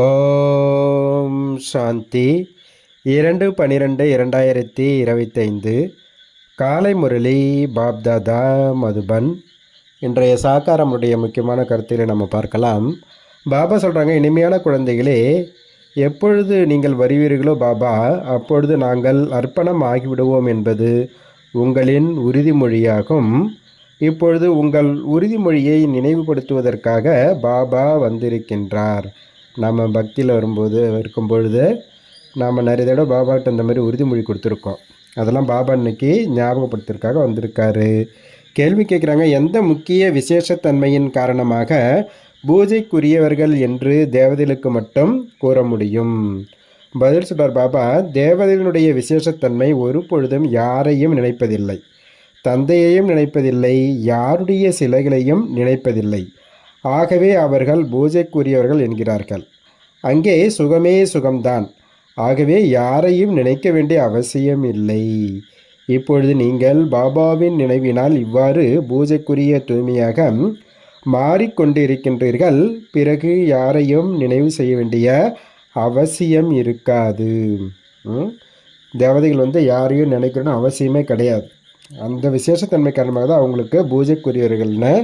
ஓம் சாந்தி 2/12/2025 காலை முரளி பாப்தாதா மதுபன். இன்றைய சாக்காரமுடைய முக்கியமான கருத்தில் நம்ம பார்க்கலாம். பாபா சொல்கிறாங்க, இனிமையான குழந்தைகளே, எப்பொழுது நீங்கள் வருவீர்களோ பாபா, அப்பொழுது நாங்கள் அர்ப்பணம் ஆகிவிடுவோம் என்பது உங்களின் உறுதிமொழியாகும். இப்பொழுது உங்கள் உறுதிமொழியை நினைவுபடுத்துவதற்காக பாபா வந்திருக்கின்றார். நம்ம பக்தியில் இருக்கும் பொழுது நாம் நிறைய தடவை பாபாட்ட இந்த மாதிரி உறுதிமொழி கொடுத்துருக்கோம். அதெல்லாம் பாபா இன்னைக்கு ஞாபகப்படுத்துறதுக்காக வந்திருக்காரு. கேள்வி கேட்குறாங்க, எந்த முக்கிய விசேஷத்தன்மையின் காரணமாக பூஜைக்குரியவர்கள் என்று தேவதைகளுக்கு மட்டும் கூற முடியும்? பதில் சொல்றார் பாபா, தேவதைகளுடைய விசேஷத்தன்மை ஒரு பொழுதும் யாரையும் நினைப்பதில்லை, தந்தையையும் நினைப்பதில்லை, யாருடைய சிலைகளையும் நினைப்பதில்லை. ஆகவே அவர்கள் பூஜைக்குரியவர்கள் என்கிறார்கள். அங்கே சுகமே சுகம்தான். ஆகவே யாரையும் நினைக்க வேண்டிய அவசியம் இல்லை. இப்பொழுது நீங்கள் பாபாவின் நினைவினால் இவ்வாறு பூஜைக்குரிய தூய்மையாக மாறிக்கொண்டிருக்கின்றீர்கள். பிறகு யாரையும் நினைவு செய்ய வேண்டிய அவசியம் இருக்காது. தேவதைகள் யாரையும் நினைக்கணும்னு அவசியமே கிடையாது. அந்த விசேஷத்தன்மை காரணமாக தான் அவங்களுக்கு பூஜைக்குரியவர்கள்னு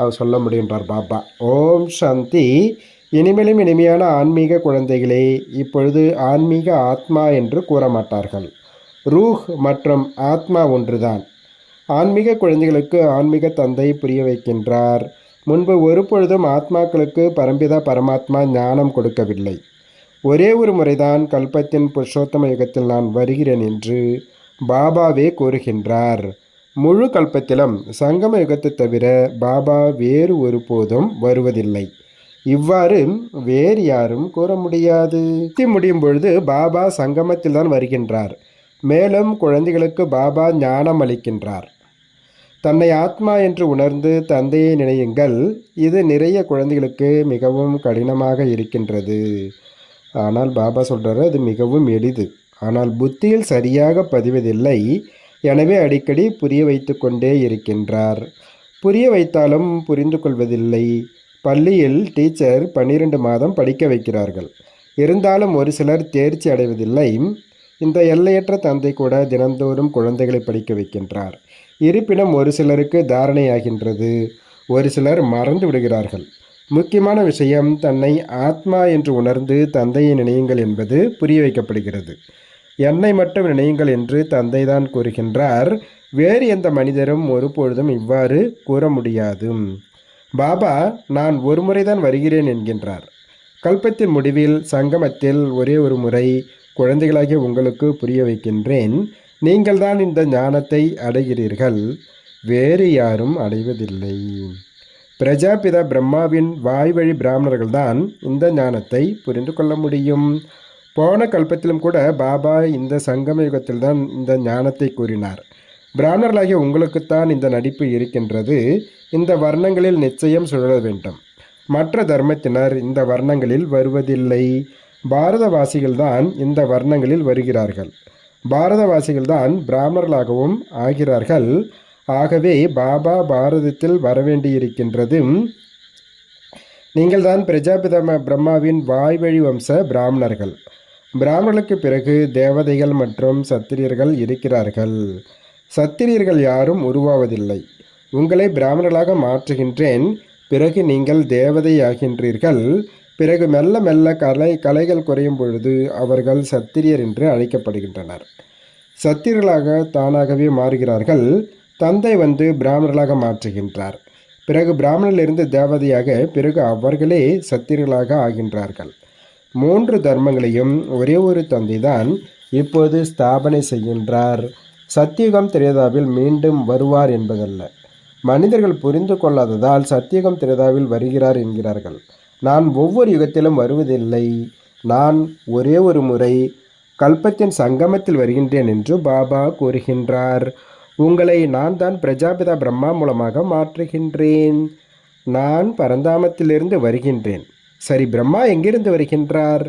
அவர் சொல்ல முடியுன்றார் பாபா. ஓம் சாந்தி. இனிமேலும் இனிமையான ஆன்மீக குழந்தைகளே, இப்பொழுது ஆன்மீக ஆத்மா என்று கூற மாட்டார்கள். ரூஹ் மற்றும் ஆத்மா ஒன்றுதான். ஆன்மீக குழந்தைகளுக்கு ஆன்மீக தந்தை புரிய வைக்கின்றார். முன்பு ஒரு பொழுதும் ஆத்மாக்களுக்கு பரம்பிதா பரமாத்மா ஞானம் கொடுக்கவில்லை. ஒரே ஒரு முறைதான் கல்பத்தின் புருஷோத்தம யுகத்தில் நான் வருகிறேன் என்று பாபாவே கூறுகின்றார். முழு கல்பத்திலும் சங்கம யுகத்தை தவிர பாபா வேறு ஒருபோதும் வருவதில்லை. இவ்வாறு வேறு யாரும் கூற முடியாது. முடியும் பொழுது பாபா சங்கமத்தில் தான் வருகின்றார். மேலும் குழந்தைகளுக்கு பாபா ஞானம் அளிக்கின்றார். தன்னை ஆத்மா என்று உணர்ந்து தந்தையை நினையுங்கள். இது நிறைய குழந்தைகளுக்கு மிகவும் கடினமாக இருக்கின்றது. ஆனால் பாபா சொல்கிறார், அது மிகவும் எளிது. ஆனால் புத்தியில் சரியாக பதிவதில்லை. எனவே அடிக்கடி புரிய வைத்து கொண்டே இருக்கின்றார். புரிய வைத்தாலும் புரிந்து கொள்வதில்லை. பள்ளியில் டீச்சர் 12 மாதம் படிக்க வைக்கிறார்கள். இருந்தாலும் ஒரு சிலர் தேர்ச்சி அடைவதில்லை. இந்த எல்லையற்ற தந்தை கூட தினந்தோறும் குழந்தைகளை படிக்க வைக்கின்றார். இருப்பினும் ஒரு சிலருக்கு தாரணையாகின்றது, ஒரு சிலர் மறந்து விடுகிறார்கள். முக்கியமான விஷயம், தன்னை ஆத்மா என்று உணர்ந்து தந்தையை நினையுங்கள் என்பது புரிய வைக்கப்படுகிறது. என்னை மட்டும் நினையுங்கள் என்று தந்தை தான் கூறுகின்றார். வேறு எந்த மனிதரும் ஒருபொழுதும் இவ்வாறு கூற முடியாது. பாபா நான் ஒரு முறைதான் வருகிறேன் என்கின்றார். கல்பத்தின் முடிவில் சங்கமத்தில் ஒரே ஒரு முறை குழந்தைகளாகிய உங்களுக்கு புரிய வைக்கின்றேன். நீங்கள் தான் இந்த ஞானத்தை அடைகிறீர்கள், வேறு யாரும் அடைவதில்லை. பிரஜாபிதா பிரம்மாவின் வாய்வழி பிராமணர்கள்தான் இந்த ஞானத்தை புரிந்து கொள்ள முடியும். போன கல்பத்திலும் கூட பாபா இந்த சங்கம யுகத்தில் தான் இந்த ஞானத்தை கூறினார். பிராமணர்களாகிய உங்களுக்குத்தான் இந்த நடிப்பு இருக்கின்றது. இந்த வர்ணங்களில் நிச்சயம் சுழல வேண்டும். மற்ற தர்மத்தினர் இந்த வர்ணங்களில் வருவதில்லை. பாரதவாசிகள்தான் இந்த வர்ணங்களில் வருகிறார்கள். பாரதவாசிகள்தான் பிராமணர்களாகவும் ஆகிறார்கள். ஆகவே பாபா பாரதத்தில் வரவேண்டியிருக்கின்றது. நீங்கள் தான் பிரஜாபித பிரம்மாவின் வாய்வழி வம்ச பிராமணர்கள். பிராமணர்களுக்கு பிறகு தேவதைகள் மற்றும் சத்திரியர்கள் இருக்கிறார்கள். சத்திரியர்கள் யாரும் உருவாவதில்லை. உங்களை பிராமணர்களாக மாற்றுகின்றேன். பிறகு நீங்கள் தேவதையாகின்றீர்கள். பிறகு மெல்ல மெல்ல கலைகள் குறையும் பொழுது அவர்கள் சத்திரியர் என்று அழைக்கப்படுகின்றனர். சத்திரியர்களாக தானாகவே மாறுகிறார்கள். தந்தை பிராமணர்களாக மாற்றுகின்றார். பிறகு பிராமணரிலிருந்து தேவதையாக, பிறகு அவர்களே சத்திரியர்களாக ஆகின்றார்கள். 3 தர்மங்களையும் ஒரே ஒரு தந்தை தான் இப்போது ஸ்தாபனை செய்கின்றார். சத்தியுகம் திரேதாவில் மீண்டும் வருவார் என்பதல்ல. மனிதர்கள் புரிந்து கொள்ளாததால் சத்தியுகம் திரேதாவில் வருகிறார் என்கிறார்கள். நான் ஒவ்வொரு யுகத்திலும் வருவதில்லை. நான் ஒரே ஒரு முறை கல்பத்தின் சங்கமத்தில் வருகின்றேன் என்று பாபா கூறுகின்றார். உங்களை நான் தான் பிரஜாபிதா பிரம்மா மூலமாக மாற்றுகின்றேன். நான் பரந்தாமத்திலிருந்து வருகின்றேன். சரி, பிரம்மா எங்கிருந்து வருகின்றார்?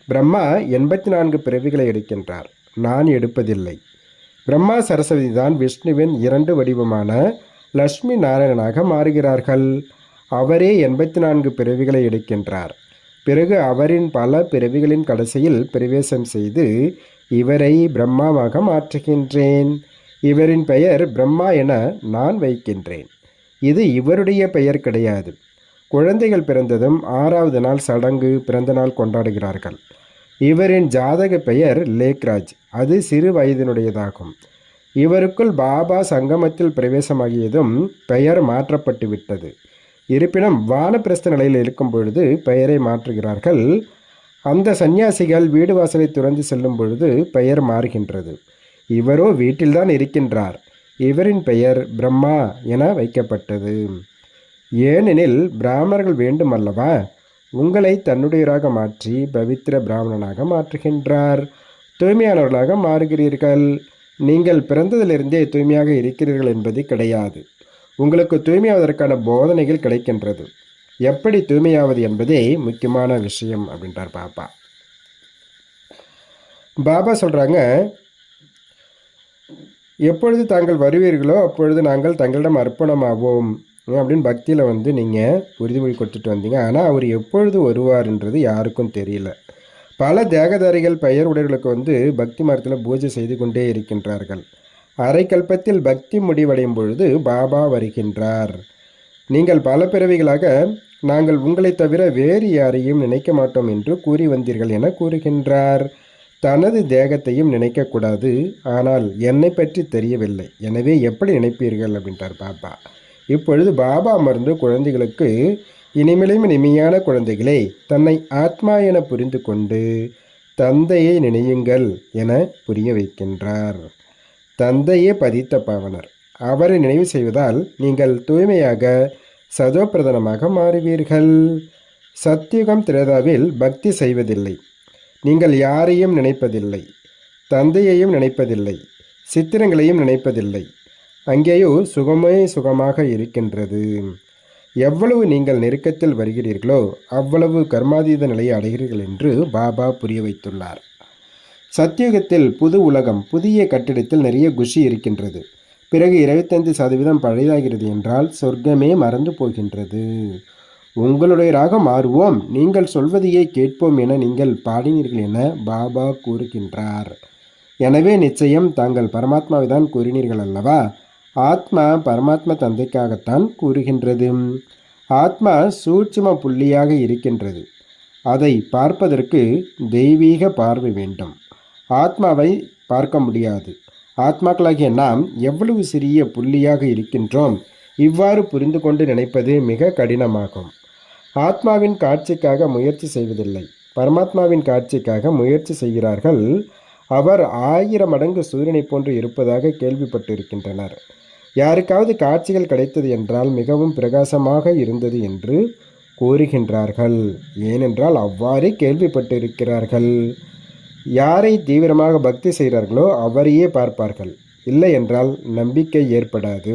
பிரம்மா 84 பிறவிகளை எடுக்கின்றார். நான் எடுப்பதில்லை. பிரம்மா சரஸ்வதி தான் விஷ்ணுவின் 2 வடிவமான லட்சுமி நாராயணனாக மாறுகிறார்கள். அவரே 84 பிறவிகளை எடுக்கின்றார். பிறகு அவரின் பல பிறவிகளின் கடைசியில் பிரவேசம் செய்து இவரை பிரம்மாவாக மாற்றுகின்றேன். இவரின் பெயர் பிரம்மா என நான் வைக்கின்றேன். இது இவருடைய பெயர் கிடையாது. குழந்தைகள் பிறந்ததும் 6வது நாள் சடங்கு பிறந்த நாள் கொண்டாடுகிறார்கள். இவரின் ஜாதக பெயர் லேக்ராஜ். அது சிறு வயதினுடையதாகும். இவருக்குள் பாபா சங்கமத்தில் பிரவேசமாகியதும் பெயர் மாற்றப்பட்டு விட்டது. இருப்பினும் வானப்பிரஸ்த நிலையில் இருக்கும் பொழுது பெயரை மாற்றுகிறார்கள். அந்த சந்நியாசிகள் வீடு வாசலை துறந்து செல்லும் பொழுது பெயர் மாறுகின்றது. இவரோ வீட்டில்தான் இருக்கின்றார். இவரின் பெயர் பிரம்மா என வைக்கப்பட்டது. ஏனெனில் பிராமணர்கள் வேண்டும் அல்லவா? உங்களை தன்னுடையராக மாற்றி பவித்திர பிராமணனாக மாற்றுகின்றார். தூய்மையானவர்களாக மாறுகிறீர்கள். நீங்கள் பிறந்ததிலிருந்தே தூய்மையாக இருக்கிறீர்கள் என்பது கிடையாது. உங்களுக்கு தூய்மையாவதற்கான போதனைகள் கிடைக்கின்றது. எப்படி தூய்மையாவது என்பதே முக்கியமான விஷயம் அப்படின்றார் பாபா. பாபா சொல்கிறாங்க, எப்பொழுது தாங்கள் வருவீர்களோ அப்பொழுது நாங்கள் தங்களிடம் அர்ப்பணமாவோம் அப்படின்னு பக்தியில் நீங்கள் உறுதிமொழி கொடுத்துட்டு வந்தீங்க. ஆனால் அவர் எப்பொழுது வருவார்ன்றது யாருக்கும் தெரியல. பல தேகதாரிகள் பெயர் உடையவர்களுக்கு பக்தி மார்க்கத்தில் பூஜை செய்து கொண்டே இருக்கின்றார்கள். அரை கல்பத்தில் பக்தி முடிவடையும் பொழுது பாபா வருகின்றார். நீங்கள் பல பிறவிகளாக நாங்கள் உங்களை தவிர வேறு யாரையும் நினைக்க மாட்டோம் என்று கூறி வந்தீர்கள் என கூறுகின்றார். தனது தேகத்தையும் நினைக்கக்கூடாது. ஆனால் என்னை பற்றி தெரியவில்லை, எனவே எப்படி நினைப்பீர்கள் அப்படின்றார் பாபா. இப்பொழுது பாபா அமர்ந்து குழந்தைகளுக்கு இனிமேலும் இனிமையான குழந்தைகளே, தன்னை ஆத்மா என புரிந்து கொண்டு தந்தையை நினையுங்கள் என புரிய வைக்கின்றார். தந்தையே பதித்த பாவனர். அவரை நினைவு செய்வதால் நீங்கள் தூய்மையாக சதோப்பிரதானமாக மாறுவீர்கள். சத்தியுகம் திரேதாவில் பக்தி செய்வதில்லை. நீங்கள் யாரையும் நினைப்பதில்லை, தந்தையையும் நினைப்பதில்லை, சித்திரங்களையும் நினைப்பதில்லை. அங்கேயோ சுகமாக இருக்கின்றது. எவ்வளவு நீங்கள் நெருக்கத்தில் வருகிறீர்களோ அவ்வளவு கர்மாதீத நிலையை அடைகிறீர்கள் என்று பாபா புரிய வைத்துள்ளார். சத்தியுகத்தில் புது உலகம், புதிய கட்டிடத்தில் நிறைய குஷி இருக்கின்றது. பிறகு 25% பழையதாகிறது என்றால் சொர்க்கமே மறந்து போகின்றது. உங்களுடையராக மாறுவோம், நீங்கள் சொல்வதையே கேட்போம் என நீங்கள் பாடினீர்கள் என பாபா கூறுகின்றார். எனவே நிச்சயம் தாங்கள் பரமாத்மாவை தான் கூறினீர்கள் அல்லவா? ஆத்மா பரமாத்மா தந்தைக்காகத்தான் கூறுகின்றது. ஆத்மா சூட்சும புள்ளியாக இருக்கின்றது. அதை பார்ப்பதற்கு தெய்வீக பார்வை வேண்டும். ஆத்மாவை பார்க்க முடியாது. ஆத்மாக்களாகிய நாம் எவ்வளவு சிறிய புள்ளியாக இருக்கின்றோம். இவ்வாறு புரிந்து கொண்டு நினைப்பது மிக கடினமாகும். ஆத்மாவின் காட்சிக்காக முயற்சி செய்வதில்லை, பரமாத்மாவின் காட்சிக்காக முயற்சி செய்கிறார்கள். அவர் 1000 மடங்கு சூரியனை போன்று இருப்பதாக கேள்விப்பட்டிருக்கின்றனர். யாருக்காவது காட்சிகள் கிடைத்தது என்றால் மிகவும் பிரகாசமாக இருந்தது என்று கூறுகின்றார்கள். ஏனென்றால் அவ்வாறே கேள்விப்பட்டிருக்கிறார்கள். யாரை தீவிரமாக பக்தி செய்கிறார்களோ அவரையே பார்ப்பார்கள். இல்லை என்றால் நம்பிக்கை ஏற்படாது.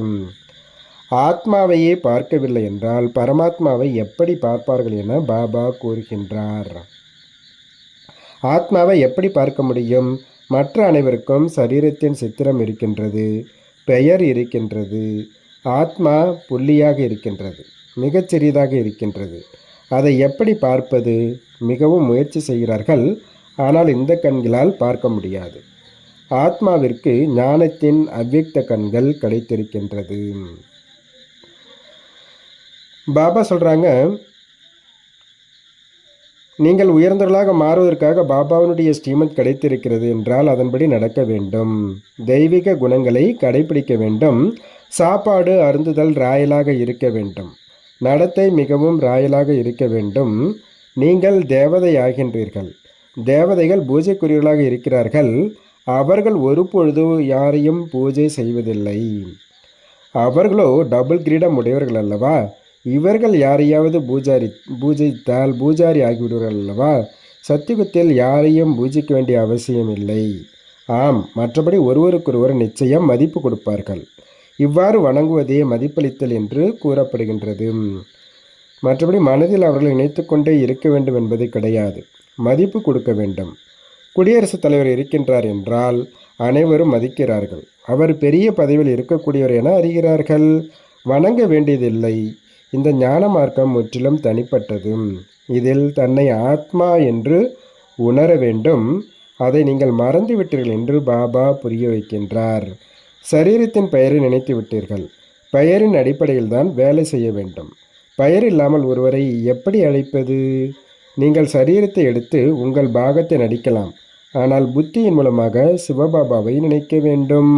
ஆத்மாவையே பார்க்கவில்லை என்றால் பரமாத்மாவை எப்படி பார்ப்பார்கள் என பாபா கூறுகின்றார். ஆத்மாவை எப்படி பார்க்க முடியும்? மற்ற அனைவருக்கும் சரீரத்தின் சித்திரம் இருக்கின்றது, பெயர் இருக்கின்றது. ஆத்மா புள்ளியாக இருக்கின்றது, மிகச்சிறியதாக இருக்கின்றது. அதை எப்படி பார்ப்பது? மிகவும் முயற்சி செய்கிறார்கள். ஆனால் இந்த கண்களால் பார்க்க முடியாது. ஆத்மாவிற்கு ஞானத்தின் அவ்வியக்த கண்கள் கிடைத்திருக்கின்றது. பாபா சொல்கிறாங்க, நீங்கள் உயர்ந்தவர்களாக மாறுவதற்காக பாபாவினுடைய ஸ்ரீமத் கிடைத்திருக்கிறது என்றால் அதன்படி நடக்க வேண்டும். தெய்வீக குணங்களை கடைபிடிக்க வேண்டும். சாப்பாடு அருந்துதல் ராயலாக இருக்க வேண்டும். நடத்தை மிகவும் ராயலாக இருக்க வேண்டும். நீங்கள் தேவதை ஆகின்றீர்கள். தேவதைகள் பூஜைக்குரியவர்களாக இருக்கிறார்கள். அவர்கள் ஒருபொழுது யாரையும் பூஜை செய்வதில்லை. அவர்களோ டபுள் கிரீடம் உடையவர்கள் அல்லவா? இவர்கள் யாரையாவது பூஜித்தால் பூஜாரி ஆகிவிடுவார்கள் அல்லவா? சத்தியுகத்தில் யாரையும் பூஜிக்க வேண்டிய அவசியம் இல்லை. ஆம், மற்றபடி ஒருவருக்கொருவர் நிச்சயம் மதிப்பு கொடுப்பார்கள். இவ்வாறு வணங்குவதே மதிப்பளித்தல் என்று கூறப்படுகின்றது. மற்றபடி மனதில் அவர்களை நினைத்து கொண்டே இருக்க வேண்டும் என்பது கிடையாது. மதிப்பு கொடுக்க வேண்டும். குடியரசுத் தலைவர் இருக்கின்றார் என்றால் அனைவரும் மதிக்கிறார்கள். அவர் பெரிய பதவியில் இருக்கக்கூடியவர் என அறிகிறார்கள். வணங்க வேண்டியதில்லை. இந்த ஞான மார்க்கம் முற்றிலும் தனிப்பட்டது. இதில் தன்னை ஆத்மா என்று உணர வேண்டும். அதை நீங்கள் மறந்து விட்டீர்கள் என்று பாபா புரிய வைக்கின்றார். சரீரத்தின் பெயரை நினைத்து விட்டீர்கள். பெயரின் அடிப்படையில் தான் வேலை செய்ய வேண்டும். பெயர் இல்லாமல் ஒருவரை எப்படி அழைப்பது? நீங்கள் சரீரத்தை எடுத்து உங்கள் பாகத்தை நடிக்கலாம். ஆனால் புத்தியின் மூலமாக சிவபாபாவை நினைக்க வேண்டும்.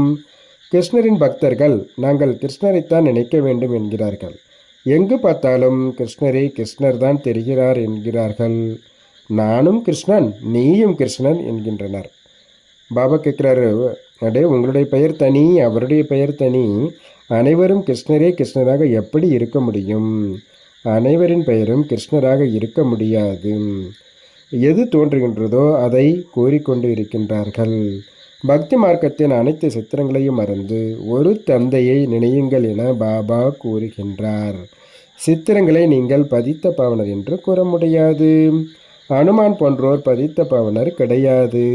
கிருஷ்ணரின் பக்தர்கள் நாங்கள் கிருஷ்ணரைத்தான் நினைக்க வேண்டும் என்கிறார்கள். எங்கு பார்த்தாலும் கிருஷ்ணரே கிருஷ்ணர் தான் தெரிகிறார் என்கிறார்கள். நானும் கிருஷ்ணன், நீயும் கிருஷ்ணன் என்கின்றனர். பாபா கேட்குறாரு, அடே உங்களுடைய பெயர் தனி, அவருடைய பெயர் தனி. அனைவரும் கிருஷ்ணரே கிருஷ்ணராக எப்படி இருக்க முடியும்? அனைவரின் பெயரும் கிருஷ்ணராக இருக்க முடியாது. எது தோன்றுகின்றதோ அதை கூறிக்கொண்டு இருக்கின்றார்கள். பக்தி மார்க்கத்தின் அனைத்து சித்திரங்களையும் மறந்து ஒரு தந்தையை நினையுங்கள் என பாபா கூறுகின்றார். சித்திரங்களை நீங்கள் பதித்த பாவனர் என்று கூற முடியாது. அனுமான் போன்றோர் பதித்த பாவனர் கிடையாது.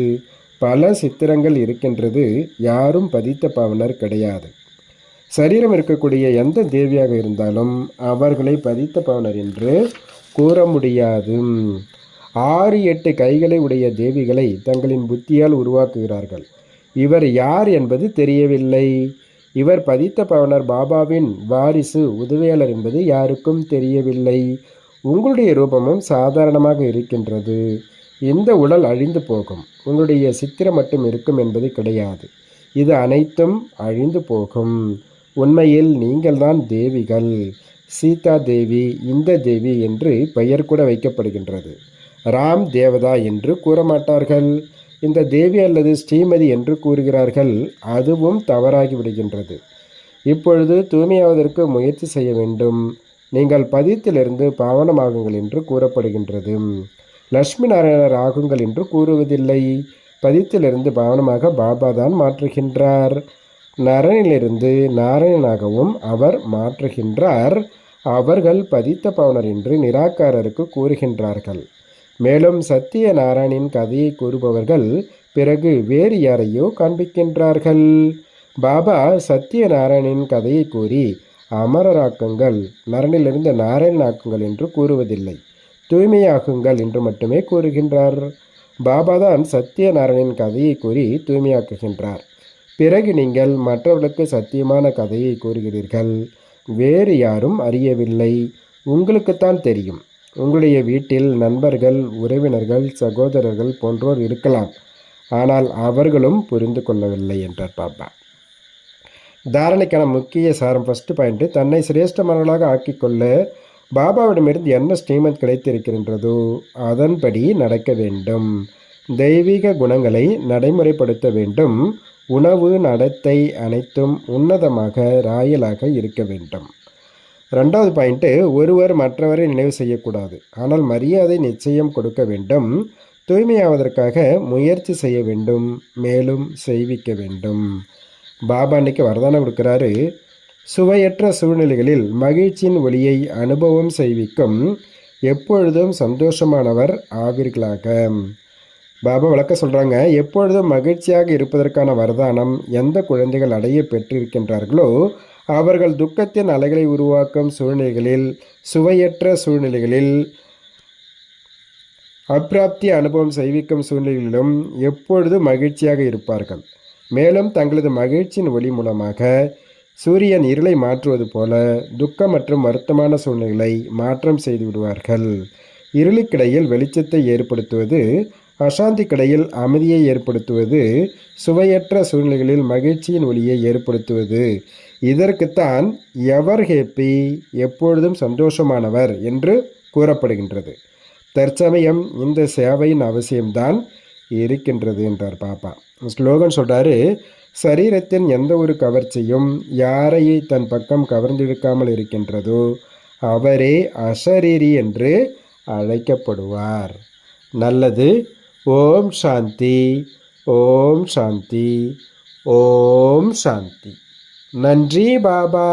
பல சித்திரங்கள் இருக்கின்றது, யாரும் பதித்த பாவனர் கிடையாது. சரீரம் இருக்கக்கூடிய எந்த தேவியாக இருந்தாலும் அவர்களை பதித்த பாவனர் என்று கூற முடியாது. 6-8 கைகளை உடைய தேவிகளை தங்களின் புத்தியால் உருவாக்குகிறார்கள். இவர் யார் என்பது தெரியவில்லை. இவர் பதித்த பாவனர் பாபாவின் வாரிசு உதவியாளர் என்பது யாருக்கும் தெரியவில்லை. உங்களுடைய ரூபமும் சாதாரணமாக இருக்கின்றது. இந்த உடல் அழிந்து போகும். உங்களுடைய சித்திரம் மட்டும் இருக்கும் என்பது கிடையாது. இது அனைத்தும் அழிந்து போகும். உண்மையில் நீங்கள்தான் தேவிகள். சீதா தேவி, இந்த தேவி என்று பெயர் கூட வைக்கப்படுகின்றது. ராம் தேவதா என்று கூற மாட்டார்கள். இந்த தேவி அல்லது ஸ்ரீமதி என்று கூறுகிறார்கள். அதுவும் தவறாகி விடுகின்றது. இப்பொழுது தூய்மையாவதற்கு முயற்சி செய்ய வேண்டும். நீங்கள் பதித்திலிருந்து பாவனமாகுங்கள் என்று கூறப்படுகின்றது. லட்சுமி நாராயணர் ஆகுங்கள் என்று கூறுவதில்லை. பதித்திலிருந்து பாவனமாக பாபா தான் மாற்றுகின்றார். நரனிலிருந்து நாராயணனாகவும் அவர் மாற்றுகின்றார். அவர்கள் பதித்த பாவனர் என்று நிராகாரருக்கு கூறுகின்றார்கள். மேலும் சத்திய நாராயணின் கதையை கூறுபவர்கள் பிறகு வேறு யாரையோ காண்பிக்கின்றார்கள். பாபா சத்திய நாராயணின் கதையை கூறி அமரராக்குங்கள், நரனிலிருந்து நாராயணனாக்குங்கள் என்று கூறுவதில்லை. தூய்மையாக்குங்கள் என்று மட்டுமே கூறுகின்றார். பாபா தான் சத்திய நாராயணின் கதையை கூறி தூய்மையாக்குகின்றார். பிறகு நீங்கள் மற்றவர்களுக்கு சத்தியமான கதையை கூறுகிறீர்கள். வேறு யாரும் அறியவில்லை, உங்களுக்குத்தான் தெரியும். உங்களுடைய வீட்டில் நண்பர்கள், உறவினர்கள், சகோதரர்கள் போன்றோர் இருக்கலாம். ஆனால் அவர்களும் புரிந்து கொள்ளவில்லை என்றார் பாபா. தாரணைக்கான முக்கிய சாரம் ஃபர்ஸ்ட் பாயிண்ட், தன்னை சிரேஷ்டமானவர்களாக ஆக்கிக்கொள்ள பாபாவிடமிருந்து என்ன ஸ்ரீமத் கிடைத்திருக்கின்றதோ அதன்படி நடக்க வேண்டும். தெய்வீக குணங்களை நடைமுறைப்படுத்த வேண்டும். உணவு, நடத்தை அனைத்தும் உன்னதமாக ராயலாக இருக்க வேண்டும். 2வது பாயிண்ட்டு, ஒருவர் மற்றவரை நினைவு செய்யக்கூடாது, ஆனால் மரியாதை நிச்சயம் கொடுக்க வேண்டும். தூய்மையாவதற்காக முயற்சி செய்ய வேண்டும், மேலும் செய்விக்க வேண்டும். பாபா அன்னைக்கு வரதானம் கொடுக்குறாரு. சுவையற்ற சூழ்நிலைகளில் மகிழ்ச்சியின் ஒளியை அனுபவம் செய்விக்கும். எப்பொழுதும் சந்தோஷமானவர் ஆவீர்களாக. பாபா விளக்க சொல்கிறாங்க, எப்பொழுதும் மகிழ்ச்சியாக இருப்பதற்கான வரதானம் எந்த குழந்தைகள் அடைய பெற்றிருக்கின்றார்களோ அவர்கள் துக்கத்தின் அலைகளை உருவாக்கும் சூழ்நிலைகளில், சுவையற்ற சூழ்நிலைகளில், அப்பிராப்தி அனுபவம் செய்விக்கும் சூழ்நிலைகளிலும் எப்பொழுதும் மகிழ்ச்சியாக இருப்பார்கள். மேலும் தங்களது மகிழ்ச்சியின் ஒளி மூலமாக சூரியன் இருளை மாற்றுவது போல துக்கம் மற்றும் வருத்தமான சூழ்நிலைகளை மாற்றம் செய்து விடுவார்கள். இருளுக்கிடையில் வெளிச்சத்தை ஏற்படுத்துவது, அசாந்திக்கிடையில் அமைதியை ஏற்படுத்துவது, சுவையற்ற சூழ்நிலைகளில் மகிழ்ச்சியின் ஒளியை ஏற்படுத்துவது. இதற்குத்தான் எவர் ஹேப்பி, எப்பொழுதும் சந்தோஷமானவர் என்று கூறப்படுகின்றது. தற்சமயம் இந்த சேவையின் அவசியம்தான் இருக்கின்றது என்றார் பாபா. ஸ்லோகன் சொல்கிறாரு, சரீரத்தின் எந்த ஒரு கவர்ச்சியும் யாரை தன் பக்கம் கவர்ந்திழுக்காமல் இருக்கின்றதோ அவரே அசரீரி என்று அழைக்கப்படுவார். நல்லது. ஓம் சாந்தி, ஓம் சாந்தி, ஓம் சாந்தி. நன்றி பாபா.